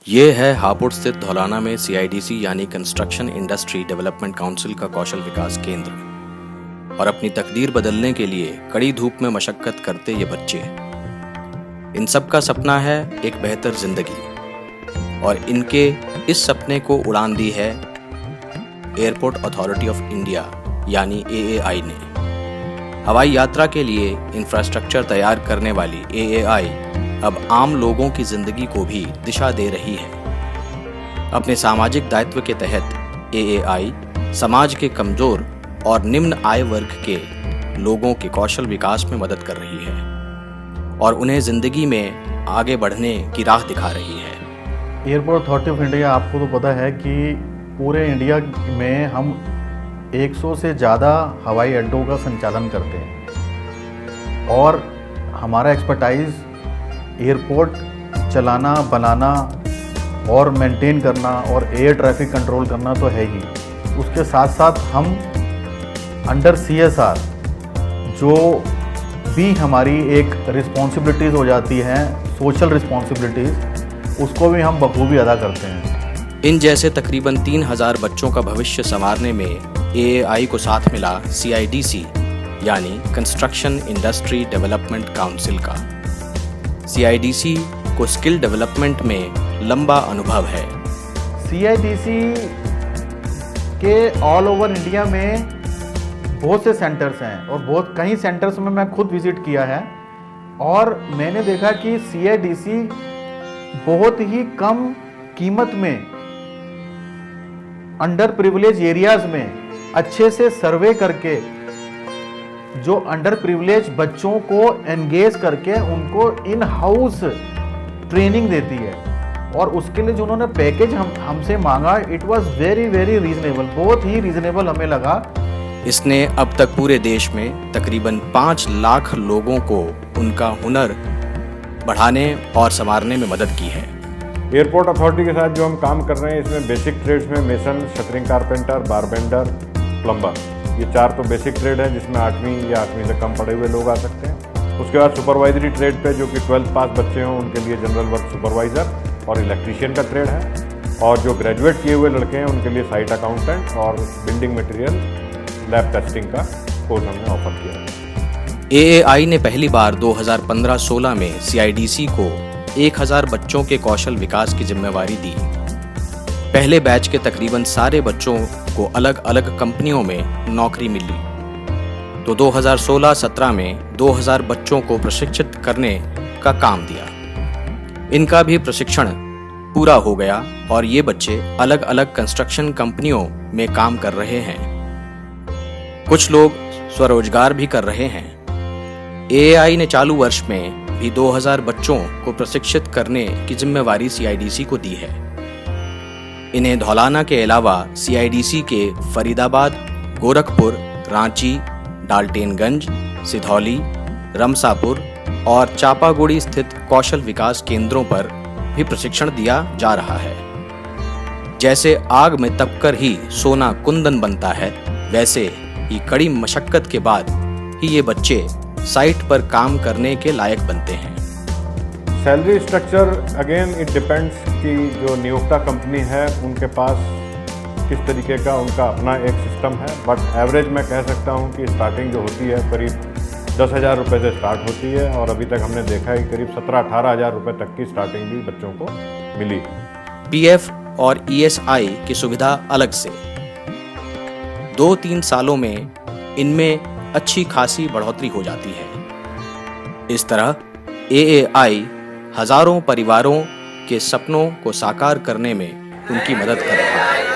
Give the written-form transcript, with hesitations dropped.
ये है हापुड़ स्थित धौलाना में सीआईडीसी यानी कंस्ट्रक्शन इंडस्ट्री डेवलपमेंट काउंसिल का कौशल विकास केंद्र। और अपनी तकदीर बदलने के लिए कड़ी धूप में मशक्कत करते ये बच्चे, इन सब का सपना है एक बेहतर जिंदगी। और इनके इस सपने को उड़ान दी है एयरपोर्ट अथॉरिटी ऑफ इंडिया यानी एएआई ने। हवाई यात्रा के लिए इंफ्रास्ट्रक्चर तैयार करने वाली एएआई अब आम लोगों की जिंदगी को भी दिशा दे रही है। अपने सामाजिक दायित्व के तहत एएआई समाज के कमजोर और निम्न आय वर्ग के लोगों के कौशल विकास में मदद कर रही है और उन्हें जिंदगी में आगे बढ़ने की राह दिखा रही है। एयरपोर्ट अथॉरिटी ऑफ इंडिया, आपको तो पता है कि पूरे इंडिया में हम 100 से ज़्यादा हवाई अड्डों का संचालन करते हैं और हमारा एक्सपर्टाइज एयरपोर्ट चलाना, बनाना और मेंटेन करना और एयर ट्रैफिक कंट्रोल करना तो है ही। उसके साथ साथ हम अंडर सीएसआर जो भी हमारी एक रिस्पॉन्सिबिलिटीज़ हो जाती हैं, सोशल रिस्पॉन्सिबिलिटीज़, उसको भी हम बखूबी अदा करते हैं। इन जैसे तकरीबन 3000 बच्चों का भविष्य संवारने में एएआई को साथ मिला सीआईडीसी यानी कंस्ट्रक्शन इंडस्ट्री डेवलपमेंट काउंसिल का। सीआईडीसी को स्किल डेवलपमेंट में लंबा अनुभव है। सीआईडीसी के ऑल ओवर इंडिया में बहुत से सेंटर्स हैं और कई सेंटर्स में मैं खुद विजिट किया है और मैंने देखा कि सीआईडीसी बहुत ही कम कीमत में अंडर प्रिविलेज एरियाज में अच्छे से सर्वे करके जो अंडर प्रिविलेज बच्चों को एंगेज करके उनको इन हाउस ट्रेनिंग देती है। और उसके लिए जो उन्होंने पैकेज हमसे मांगा, it was very very reasonable, बहुत ही रीजनेबल हमें लगा। इसने अब तक पूरे देश में तकरीबन 5 लाख लोगों को उनका हुनर बढ़ाने और संवारने में मदद की है। एयरपोर्ट अथॉरिटी के साथ जो हम काम कर रहे हैं, इसमें बेसिक ट्रेड्स में मेसन, शटरिंग कारपेंटर, बारबेंडर, प्लम्बर, ये 4 तो बेसिक ट्रेड है जिसमें 8वीं या 8वीं से कम पढ़े हुए लोग आ सकते हैं। उसके बाद सुपरवाइजरी ट्रेड पे जो कि 12th पास बच्चे हों उनके लिए जनरल वर्क सुपरवाइज़र और इलेक्ट्रीशियन का ट्रेड है। और जो ग्रेजुएट किए हुए लड़के हैं उनके लिए साइट अकाउंटेंट और बिल्डिंग मटेरियल लैब टेस्टिंग का कोर्स हमने ऑफर किया है। एएआई ने पहली बार 2015-16 में सीआईडीसी को 1000 बच्चों के कौशल विकास की जिम्मेवारी दी। पहले बैच के तकरीबन सारे बच्चों को अलग अलग कंपनियों में नौकरी मिली। तो 2016-17 में 2000 बच्चों को प्रशिक्षित करने का काम दिया। इनका भी प्रशिक्षण पूरा हो गया और ये बच्चे अलग अलग कंस्ट्रक्शन कंपनियों में काम कर रहे हैं। कुछ लोग स्वरोजगार भी कर रहे हैं। एएआई ने चालू वर्ष में भी 2000 बच्चों को प्रशिक्षित करने की जिम्मेवारी सीआईडीसी को दी है। इन्हें धौलाना के अलावा सीआईडीसी के फरीदाबाद, गोरखपुर, रांची, डाल्टेनगंज, सिधौली, रमसापुर और चापागुड़ी स्थित कौशल विकास केंद्रों पर भी प्रशिक्षण दिया जा रहा है। जैसे आग में तपकर ही सोना कुंदन बनता है, वैसे ही कड़ी मशक्कत के बाद ही ये बच्चे साइट पर काम करने के लायक बनते हैं। Salary structure again it depends कि जो नियोक्ता कंपनी है उनके पास किस तरीके का उनका अपना एक सिस्टम है। बट एवरेज मैं कह सकता हूँ कि स्टार्टिंग जो होती है करीब 10,000 रुपये से स्टार्ट होती है और अभी तक हमने देखा है कि करीब 17-18 हज़ार रुपये तक की स्टार्टिंग भी बच्चों को मिली। पीएफ और ईएसआई की सुविधा अलग से। 2-3 सालों में इनमें अच्छी खासी बढ़ोतरी हो जाती है। इस तरह एएआई हजारों परिवारों के सपनों को साकार करने में उनकी मदद कर रहा है।